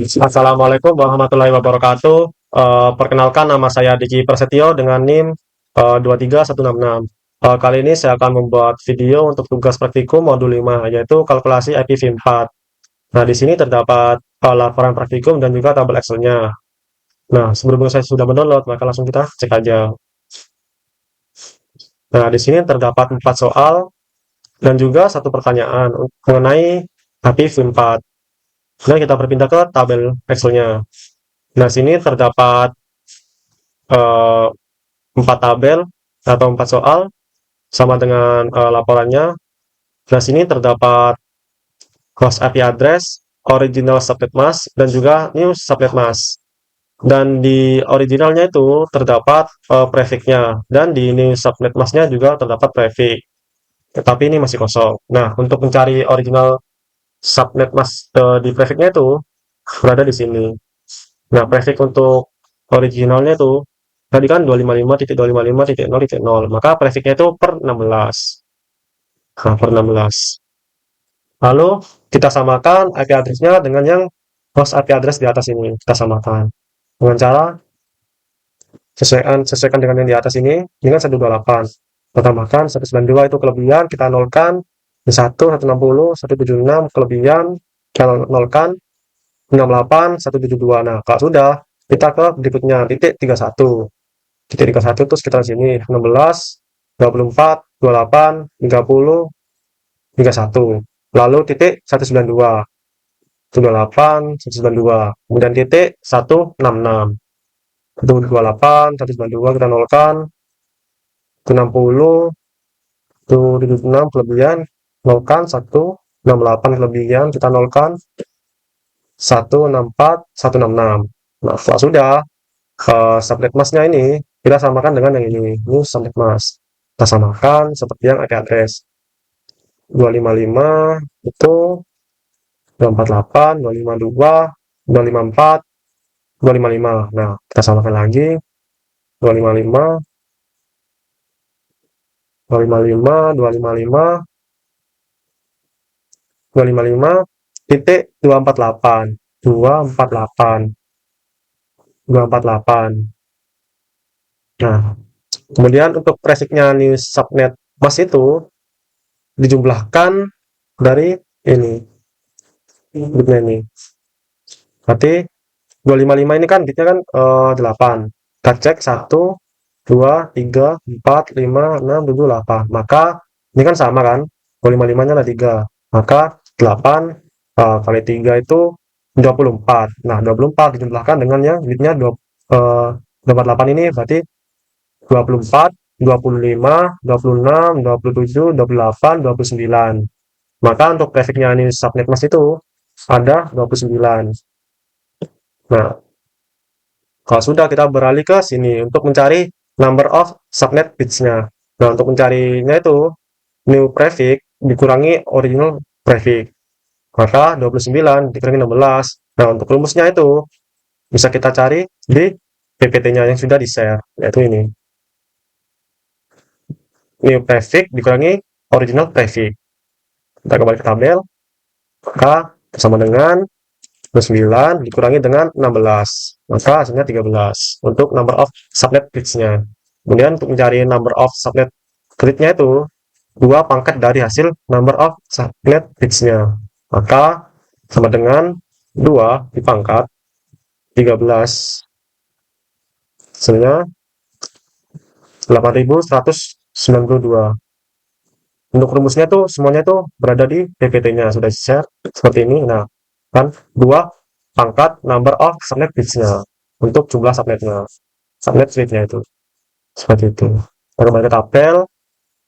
Assalamualaikum warahmatullahi wabarakatuh. Perkenalkan nama saya Diki Prasetyo dengan NIM 23166. Kali ini saya akan membuat video untuk tugas praktikum modul 5 yaitu kalkulasi IPv4. Nah, di sini terdapat laporan praktikum dan juga tabel Excel-nya. Nah, sebelumnya saya sudah mendownload, maka langsung kita cek aja. Nah, di sini terdapat 4 soal dan juga satu pertanyaan mengenai IPv4. Nah, kita berpindah ke tabel Excel-nya. Nah, sini terdapat eh, 4 tabel atau 4 soal sama dengan laporannya. Nah, sini terdapat host IP address, original subnet mask, dan juga new subnet mask. Dan di originalnya itu terdapat prefix-nya, dan di new subnet mask-nya juga terdapat prefix. Tetapi ini masih kosong. Nah, untuk mencari original subnet mask di prefix-nya itu berada di sini. Nah, prefix untuk originalnya itu tadi kan 255.255.0.0, maka prefixnya itu per 16. Nah, per 16. Lalu kita samakan IP address-nya dengan yang host IP address di atas ini. Kita samakan dengan cara sesuaikan dengan yang di atas ini dengan 128. Kita tambahkan 192 itu kelebihan, kita nolkan. 1, 160, 176 kelebihan, kita nolkan. 68, 172. Nah, kalau sudah, kita ke berikutnya, titik 31. Titik 31 terus kita sini, 16, 24, 28, 30, 31. Lalu titik 192. 128, 192. Kemudian titik 166. 128, 192 kita nolkan. 160, 176 kelebihan, nolkan. 168 kelebihan, kita nolkan. 164, 166. Nah, setelah sudah, subnet mask-nya ini kita samakan dengan yang ini subnet mask. Kita samakan seperti yang IP address 255 itu 248, 252, 254, 255. Nah, kita samakan lagi 255, 255, 255, 255 titik 248, 248, 248. Nah, kemudian untuk prefixnya new subnet mask itu dijumlahkan dari ini bitnya ini. Berarti 255 ini kan bitnya kan 8. Kita cek 1, 2, 3, 4, 5, 6, 7, 8. Maka ini kan sama kan? 255-nya ada 3. Maka 8 kali 3 itu 24. Nah, 24 dijumlahkan dengan yang bitnya 28 ini berarti 24, 25, 26, 27, 28, 29. Maka untuk prefixnya ini subnet mask itu ada 29. Nah, kalau sudah kita beralih ke sini untuk mencari number of subnet bits-nya. Nah, untuk mencarinya itu new prefix dikurangi original prefix. Maka 29 dikurangi 16. Nah, untuk rumusnya itu bisa kita cari di PPT-nya yang sudah di-share, yaitu ini. New prefix dikurangi original prefix. Kita kembali ke tabel. Maka sama dengan 29 dikurangi dengan 16. Maka hasilnya 13 untuk number of subnet bits-nya. Kemudian untuk mencari number of subnet grid-nya itu 2 pangkat dari hasil number of subnet bits-nya. Maka sama dengan 2 dipangkat 13. Hasilnya 8192. Untuk rumusnya tuh semuanya tuh berada di PPT-nya sudah share seperti ini. Nah, kan 2 pangkat number of subnet bits-nya untuk jumlah subnetnya, subnet bit-nya itu seperti itu. Kita kembali ke tabel.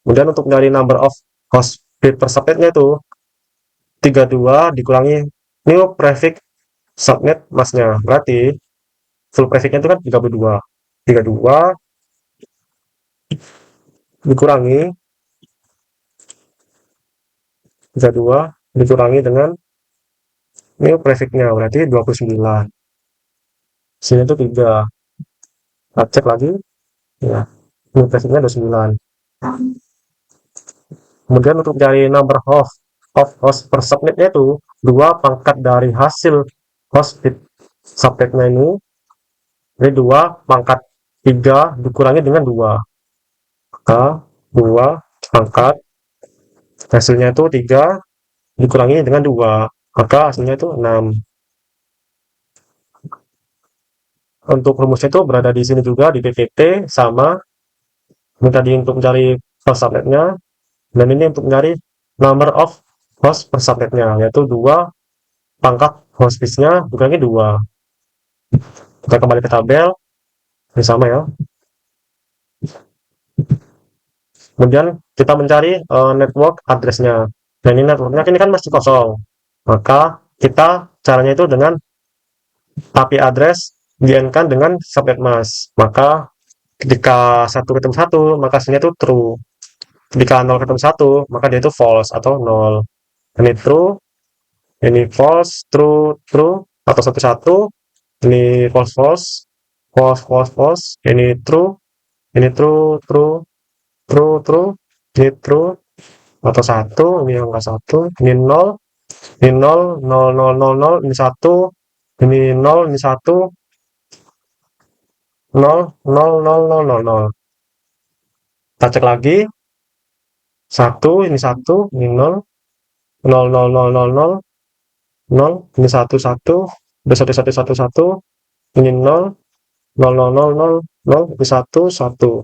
Kemudian untuk mencari number of host bit per subnetnya itu 32 dikurangi new prefix subnet mask-nya. Berarti full prefix-nya itu kan 32. 32 dikurangi 32 dikurangi dengan new prefix-nya berarti 29. Sini itu 3. Kita cek lagi. Ya, new prefix-nya 29. Kemudian untuk mencari number of host per subnetnya itu 2 pangkat dari hasil host subnetnya ini 2 pangkat 3 dikurangi dengan 2, maka 2 pangkat hasilnya itu 3 dikurangi dengan 2, maka hasilnya itu 6. Untuk rumusnya itu berada di sini juga di PPT, sama ini tadi untuk mencari host subnetnya, dan ini untuk mencari number of host per subnetnya, yaitu 2 pangkat hostbase-nya dikurangi 2. Kita kembali ke tabel, ini sama ya. Kemudian kita mencari network address-nya. Nah, ini networknya ini kan masih kosong. Maka kita caranya itu dengan API address di-end-kan dengan subnet mask. Maka ketika 1 ketemu 1, maka hasilnya itu true. Ketika 0 ketemu 1, maka dia itu false atau 0. Ini true, ini false, true, true, atau 1-1. Ini false, false, false, false, false. Ini true, true, true, true, true, ini true, atau 1, ini angka 1, ini 0, ini 0, 0, 0, 0, 0, ini 1, ini 0, ini 1, 0, 0, 0, 0, 0, 0. Kita cek lagi, 1, ini 1, ini 0, 0, 0, 0, 0, 0, 0, ini 1, 1, ini 1, 1, 1, 1, ini 0, 0, 0, 0, 0, 0, ini 1, 1,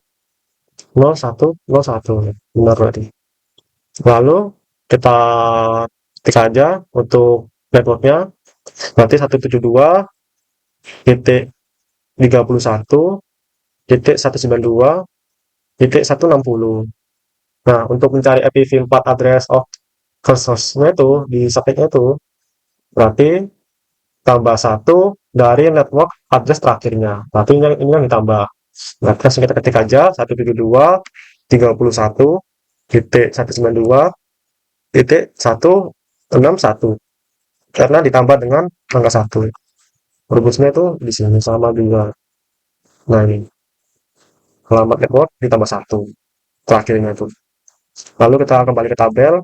0, 1, 0, 1. Benar berarti. Lalu kita ketik aja untuk networknya, berarti 172.31.192.160. Nah, untuk mencari IPv4 address of first host-nya itu di subnetnya itu berarti tambah 1 dari network address terakhirnya. Berarti ini yang ditambah. Nah, langsung kita ketik aja 172.31.192.161 karena ditambah dengan angka 1. Rumusnya itu di sini sama juga. Nah, ini alamat network ditambah 1 terakhirnya itu. Lalu kita kembali ke tabel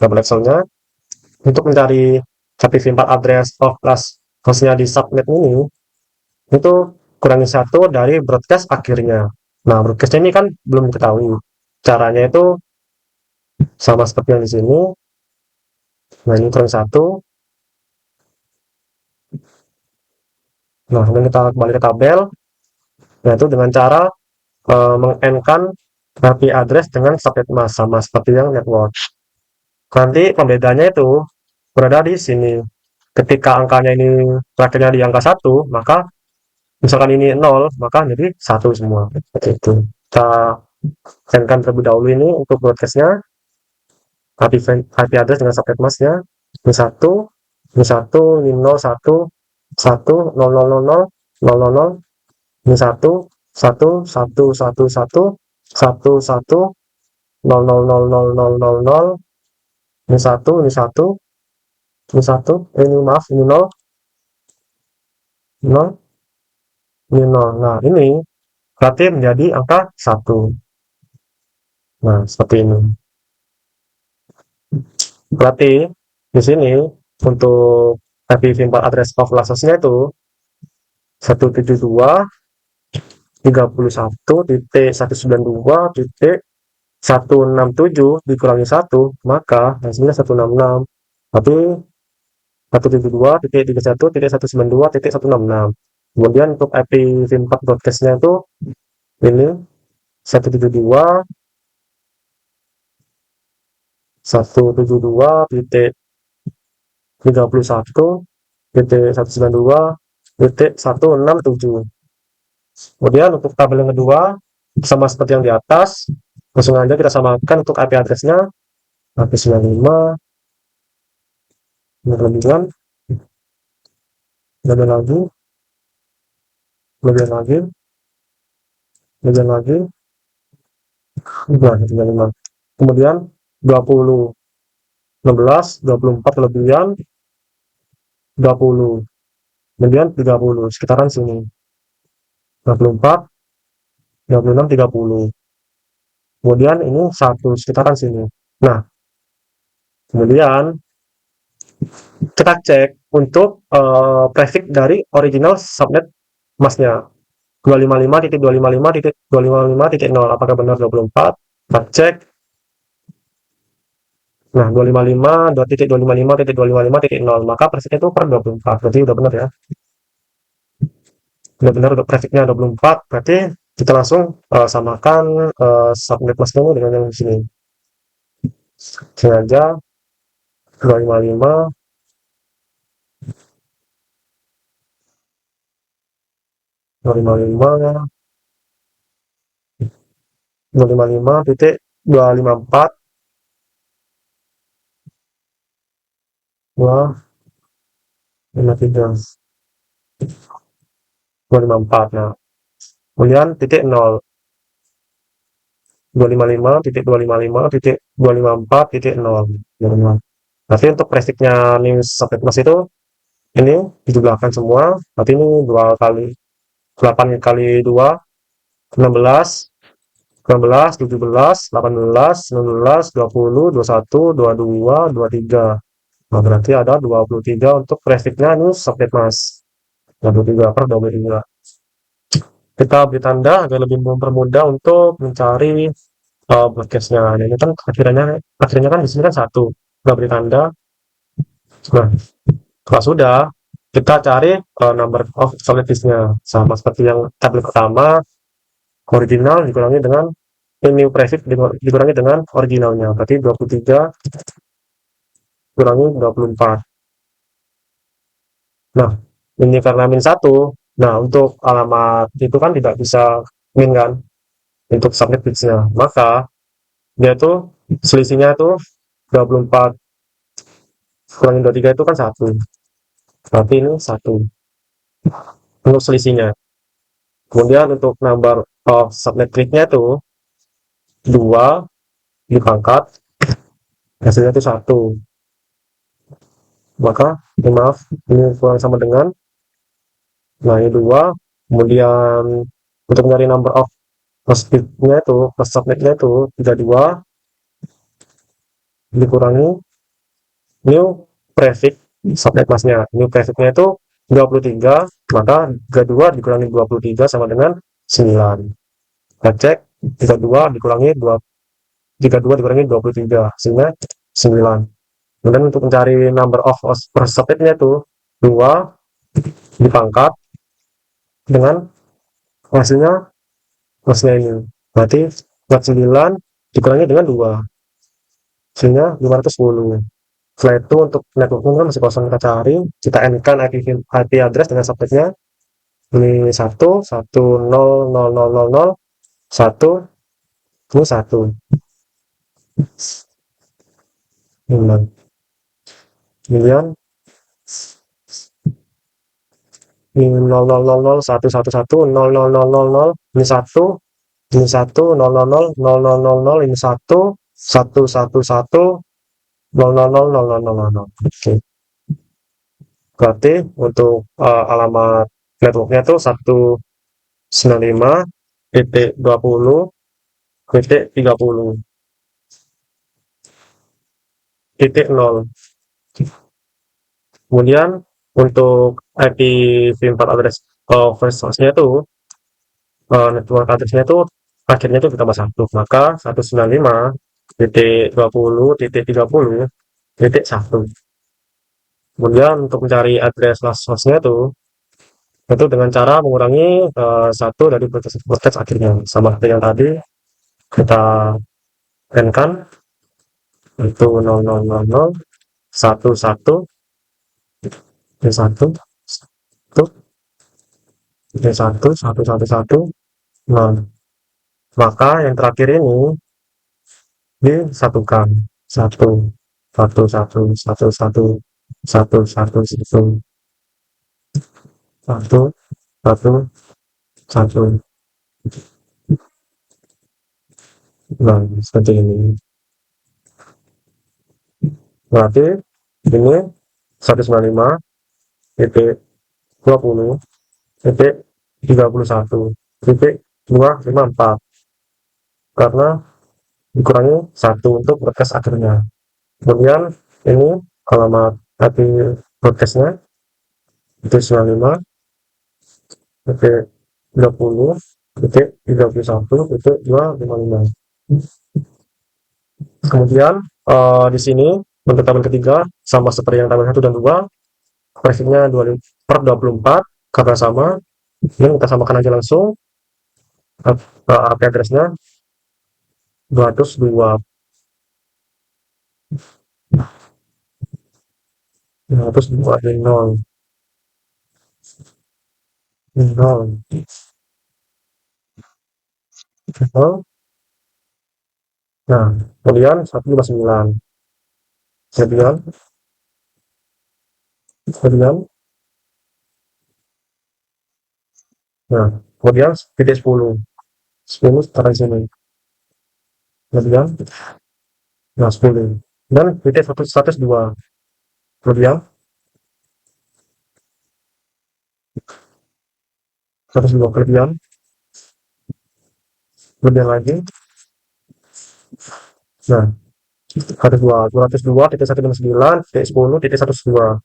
Excelnya untuk mencari IPv4 address of class hostnya di subnet ini, itu kurangi 1 dari broadcast akhirnya. Nah, broadcast ini kan belum diketahui. Caranya itu sama seperti yang di sini. Nah, ini kurangi 1. Nah, kemudian kita kembali ke tabel, yaitu dengan cara meng-end-kan IP address dengan subnet mask, sama seperti yang network. Nanti pembedanya itu berada di sini. Ketika angkanya ini terakhirnya di angka 1, maka misalkan ini 0, maka jadi 1 semua. Seperti itu. Kita sendkan terlebih dahulu ini untuk broadcastnya, IP address dengan subnet masknya. Ini 1, ini 1, ini 0, 1, 1, 0, 0, 0, 0, 0, 0, 0, ini 1, 1, 1, 1, 1, 1, 1, 0, 0, 0, 0, 0, 0, 0, ini 1, ini 1, ini 1, ini maaf, ini 0, 0, ini 0. Nah, ini berarti menjadi angka 1. Nah, seperti ini. Berarti di sini untuk IPv4 address of lasosnya itu 172.192.167 dikurangi 1, maka hasilnya 166. Tapi 172.31.192.166. Kemudian untuk IPv4 broadcastnya itu ini 172 171.31.192.167. Kemudian untuk tabel yang kedua sama seperti yang di atas, langsung aja kita samakan untuk IP address-nya IP95, kemudian lebih lagi, lebih lagi, lebih lagi, kemudian 20, 16, 24 kelebihan, 20, kemudian 30, sekitaran sini, 24, 26, 30, kemudian ini 1, sekitaran sini. Nah, kemudian kita cek untuk prefix dari original subnet masnya 255.255.255.0. Apakah benar 24? Kita cek. Nah, 255.255.255.0, maka prefixnya itu per 24. Berarti udah benar ya. Udah benar untuk prefixnya 24. Berarti kita langsung samakan subnet masnya dengan yang di sini. Sengaja 255 255 255.254 253 254. Nah, kemudian titik 0 255.255.254.0. Berarti untuk prefixnya news subnet mas itu ini dijumlahkan semua. Berarti ini 2 kali 8 kali 2 16 16 17 18 19 20 21 22 23. Nah, berarti ada 23 untuk prefixnya news subnet mas. 23 per 23. Kita beri tanda agar lebih mempermudah untuk mencari broadcastnya. Nah, ini kan akhirnya kan di sini kan satu. Kita beri tanda. Nah, kalau sudah, kita cari number of solid disk-nya. Sama seperti yang tabel pertama, original dikurangi dengan new prefix dikurangi dengan originalnya. Berarti 23 kurangi 24. Nah, ini karena min 1. Nah, untuk alamat itu kan tidak bisa min kan untuk subnet bits-nya. Maka dia tuh selisihnya tuh 24 kurangi 23 itu kan 1. Berarti ini 1 untuk selisihnya. Kemudian untuk number of subnet grid-nya itu 2 dipangkat hasilnya itu 1. Maka maaf, ini kurang sama dengan, nah ini 2. Kemudian untuk mencari number of subnet-nya itu, subnet-nya itu 32 dikurangi new prefix subnet masnya. New prefix-nya itu 23, maka 32 dikurangi 23 sama dengan 9. Kita cek 32 dikurangi 32 dikurangi 23 sehingga 9. Kemudian untuk mencari number of subnetnya itu 2 dipangkat dengan hasilnya ini. Berarti 49 dikurangi dengan 2 hasilnya 510. Setelah itu untuk networknya kan masih kosong, kita cari, kita n-kan IP address dengan subnetnya. Ini 1 1 0 0 0 0 0 1 ini 1. Kemudian ini 0 0 0 0 1 1 1 0 0 0 0 0 ini 1 ini 1 0 0 0 0 0 0 0 ini 1 1 1 1 0 0 0 0 0 0 0. Oke. Berarti untuk alamat networknya itu 195.20.30.0. Kemudian untuk IPv4 address first source-nya itu network address-nya itu akhirnya itu ditambah 1, maka 195.20.30.1. Kemudian untuk mencari address last source-nya itu dengan cara mengurangi 1 dari broadcast akhirnya, sama seperti yang tadi kita n-kan itu 0000 11 1 1 1 1 1 1 0. Maka yang terakhir ini disatukan 1 1 1 1 1 1 1 1 1 1. Nah, seperti ini. Berarti ini 195 titik 20 titik 31 titik 254 karena dikurangi 1 untuk broadcast akhirnya. Kemudian ini alamat IP broadcastnya itu 95 titik 20 titik 31 titik 255. Kemudian di sini untuk tabel ketiga sama seperti yang tabel 1 dan 2, grafiknya 2/24 karena sama. Ini kita samakan aja langsung. IP address-nya 202 202 0 0 0. Nah, kemudian 159. Kemudian kemudian nah, kemudian titik 10. 10 setelah sini. Kemudian nah 10. Dan titik 102. Kemudian 102 kemudian lagi. Nah, 202 titik 159 titik 10 titik 102.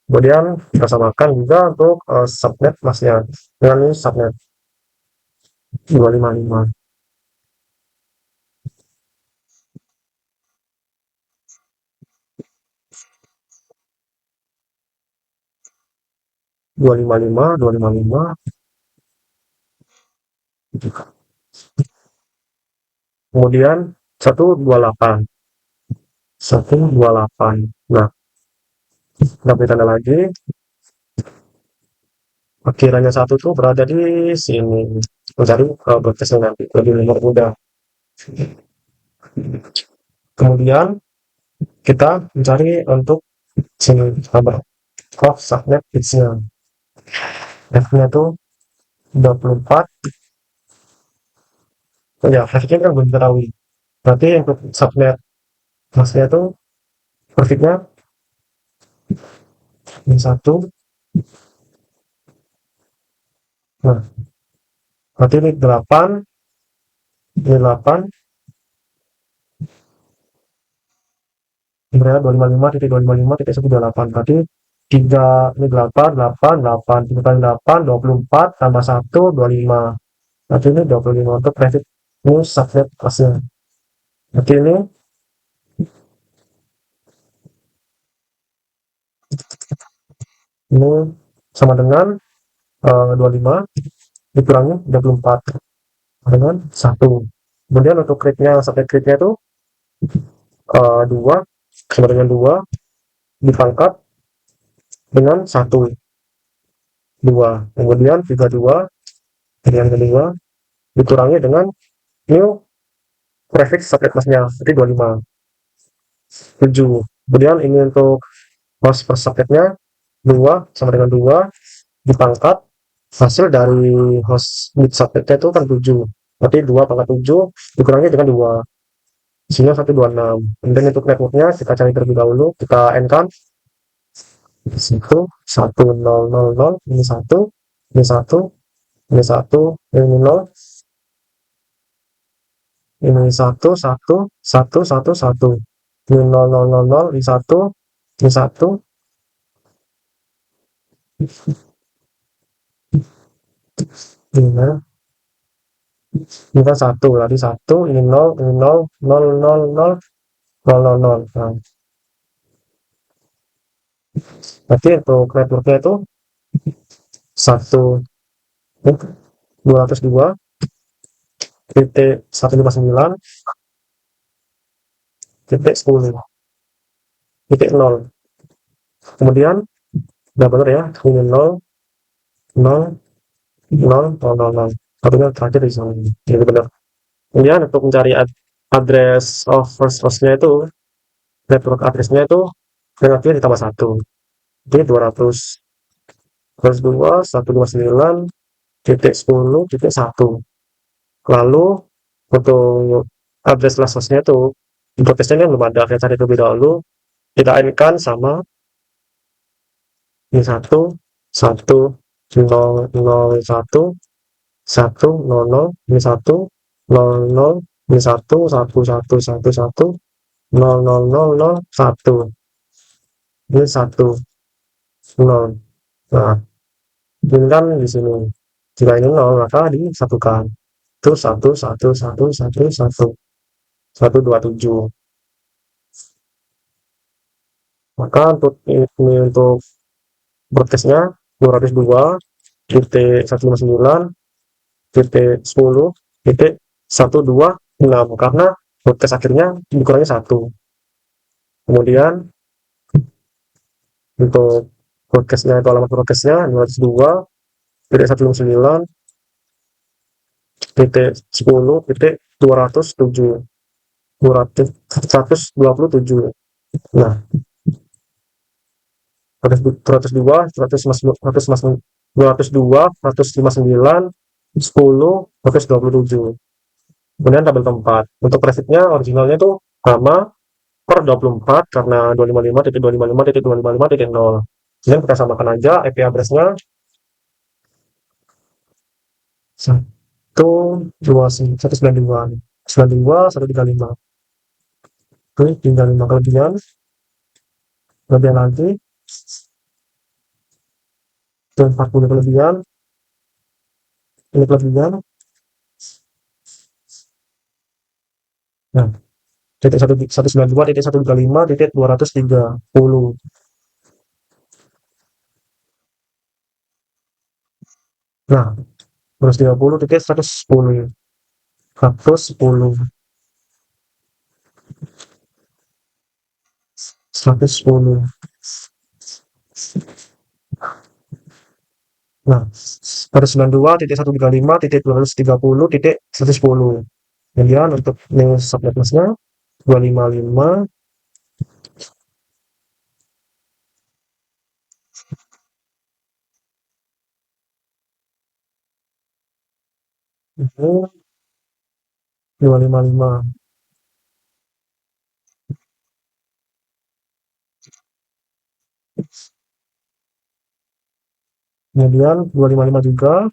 Kemudian kita samakan juga untuk subnet masnya dengan ini subnet 255 255 255. Kemudian 128 128. Nah, kita beri tanda lagi. Kiranya satu tuh berada di sini. Mencari broadcastnya nanti lebih mudah. Kemudian kita mencari untuk sini number of subnet bitsnya. F-nya tuh 24. Oh ya, grafiknya kan belum diketahui. Berarti untuk subnet masnya tuh grafiknya ini satu. Nah, berarti ini 8, ini 8, berarti 255.255.128. Berarti 3, ini 8, 8, 8, 3 kali 8, 24, tambah 1, 25. Berarti ini 25 untuk traffic news subnet kelasnya. Berarti ini sama dengan 25 dikurangi 24 dengan 1. Kemudian untuk create-nya, subnet create-nya itu 2 sama dengan 2 dipangkat dengan 1. 2. Kemudian 32 dengan kedua dikurangi dengan new prefix subnet masnya, jadi 25. 7. Kemudian ini untuk host per subnetnya 2 sama dengan 2 dipangkat hasil dari host bit subnetnya itu kan 7. Berarti 2 pangkat 7 dikurangi dengan 2. Sehingga 126. Kemudian untuk networknya kita cari terlebih dahulu, kita n kan 1 1 0 0 0, ini 1, ini 1, ini 1, ini 0, ini 1 1 1 1 1, ini 0 0 0 0, ini 1, ini 1, ini kan 1, tadi 1, ini 0, ini 0 0 0 0 0 0 0. Nah, berarti untuk networknya itu 1 202 titik 159 titik 10 titik 0. Kemudian udah benar ya, ini 0 0 0 0 0 0. Satunya terakhir di sana, ini benar. Kemudian untuk mencari address of first hostnya itu, network addressnya itu relatif ditambah 1, jadi 200 plus 2 129 titik 10 titik 1. Lalu untuk address last hostnya itu protesnya belum ada, kita cari terlebih dahulu, kita n-kan sama ini 1 1 0 0 1 1 0 0, ini 1 0 0, ini 1 1 1 1 1 0 0 0 0 1, ini 1. nol. Nah, ini kan di sini. Jika ini nol, maka disatukan. Itu satu, satu, satu, satu, satu. 127. Maka untuk ini untuk broadcastnya 202.159 titik 10 titik 126 karena broadcast akhirnya dikurangi satu. Kemudian untuk broadcastnya itu alamat broadcastnya 202.159 titik 10 titik 207 127. Nah, 202 159 10 127. Kemudian tabel tempat untuk presetnya originalnya itu sama per 24 karena 255.255.255.0. Kemudian kita samakan aja IP address-nya 192.132.135. Oke, tinggal 5 kelebihan lagi dan 40 kelebihan ini kelebihan. Nah, titik 192 titik 135 titik 230. Nah, 230 titik 110 110 110. Nah, 192.135.230.110. Kemudian untuk news subnetnya 255 itu 255. Kemudian 255 juga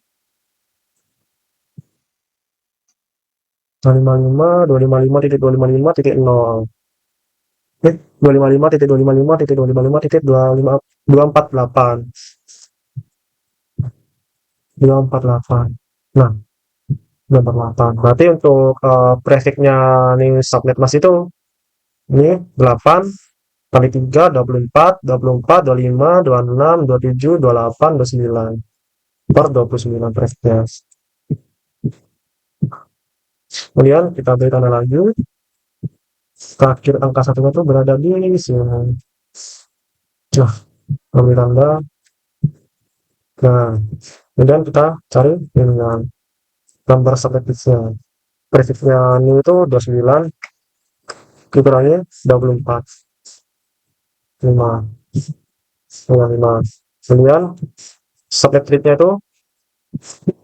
255.255.255.0. 255.255.255.248. 248. Nah, 248. Berarti untuk prefixnya nih subnet Mas itu ini 8 kali 3 24 24 25 26 27 28 29 per 29 prefixnya. Kemudian kita beri tanda lanjut. Terakhir angka satunya itu berada di sini. Nah, beri tanda. Nah, kemudian kita cari dengan gambar subnetnya. Prefixnya ini itu 29 dikurangi 24 5 5. Kemudian subnet readnya itu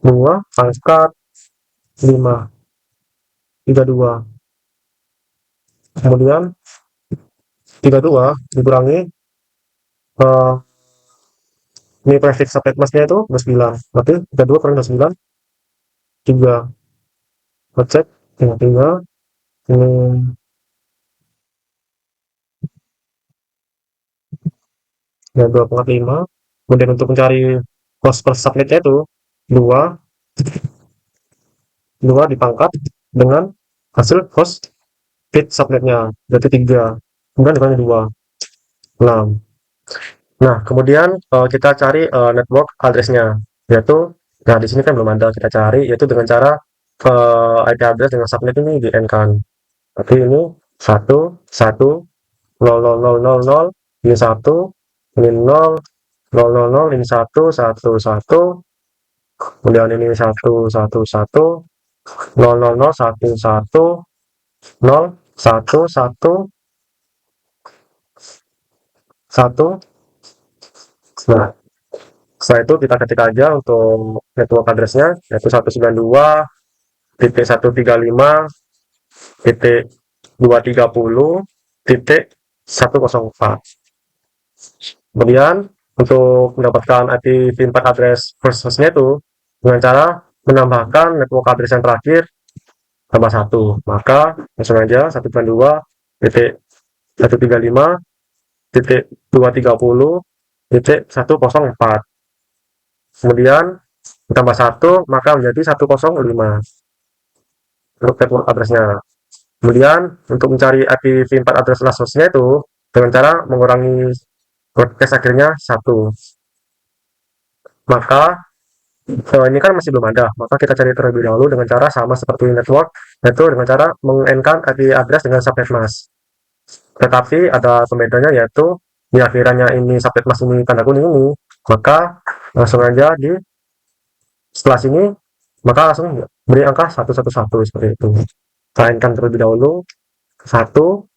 2 pangkat 5 32. Kemudian 32 dikurangi ini prefix subnet masnya itu 29. Berarti 32 kurangi 29 3. Ngecek tinggal ini ya 2,5. Kemudian untuk mencari cost per subnetnya itu 2 dipangkat dengan hasil host feed subnetnya berarti 3. Kemudian dikurangi 2 6. Nah, kemudian kita cari network address-nya yaitu nah di sini kan belum ada, kita cari yaitu dengan cara IP address dengan subnet ini di N kan. Tapi ini 1 1 0 0 0 0 0 ini 1 ini 0 0 0 0 ini 1 1 1 kemudian ini 1 1 1 0 0 0 1 1 0 1 1 1. Nah, setelah itu kita ketik aja untuk network address-nya yaitu 192.130.230.104. Kemudian untuk mendapatkan IP v4 address first host-nya itu dengan cara menambahkan network address yang terakhir tambah 1. Maka langsung aja 192.135.230 1.104. Kemudian ditambah 1 maka menjadi 105 untuk network address-nya. Kemudian untuk mencari IPv4 address last host-nya itu dengan cara mengurangi broadcast akhirnya 1. Maka ini kan masih belum ada, maka kita cari terlebih dahulu dengan cara sama seperti network, yaitu dengan cara meng-enkan IP address dengan subnet mask. Tetapi ada pembedanya, yaitu di akhirannya ini subnet mask ini tanda kuning ini, maka langsung aja di setelah sini maka langsung beri angka 111 seperti itu. Kita terlebih dahulu 1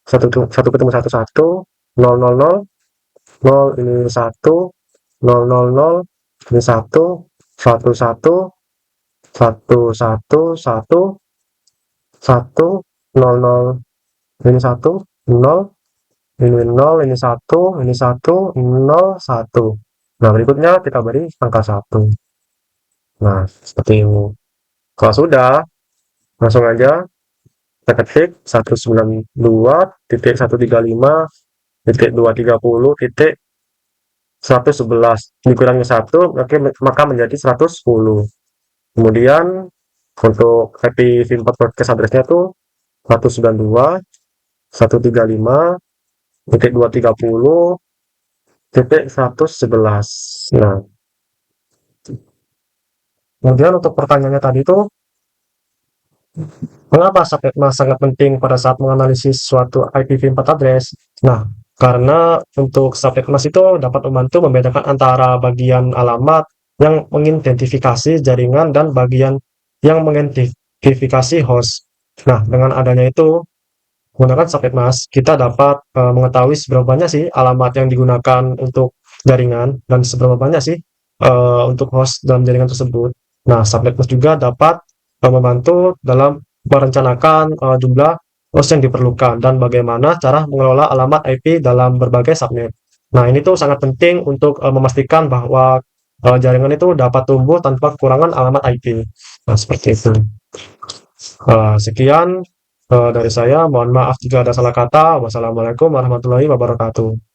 satu ketemu 11, 000, 0 ini 1, 000 ini 1, 11, 111, 1, 00 ini 1, 0 ini 0 ini 1 ini 1, 0 1. Nah, berikutnya kita beri angka 1. Nah, seperti ini. Kalau sudah, langsung aja kita ketik 192.195.230.111 dikurangi 1 maka menjadi 110. Kemudian untuk IPv4 broadcast address-nya tuh 192.135.230.111. Nah, kemudian untuk pertanyaannya tadi tuh, mengapa subnet mask sangat penting pada saat menganalisis suatu IPv4 address? Nah, karena untuk subnet mask itu dapat membantu membedakan antara bagian alamat yang mengidentifikasi jaringan dan bagian yang mengidentifikasi host. Nah, dengan adanya itu, menggunakan subnet mask, kita dapat mengetahui seberapa banyak sih alamat yang digunakan untuk jaringan dan seberapa banyak sih untuk host dalam jaringan tersebut. Nah, subnet mask juga dapat membantu dalam merencanakan jumlah host yang diperlukan dan bagaimana cara mengelola alamat IP dalam berbagai subnet. Nah, ini tuh sangat penting untuk memastikan bahwa jaringan itu dapat tumbuh tanpa kekurangan alamat IP. Nah, seperti itu. Sekian dari saya. Mohon maaf jika ada salah kata. Wassalamualaikum warahmatullahi wabarakatuh.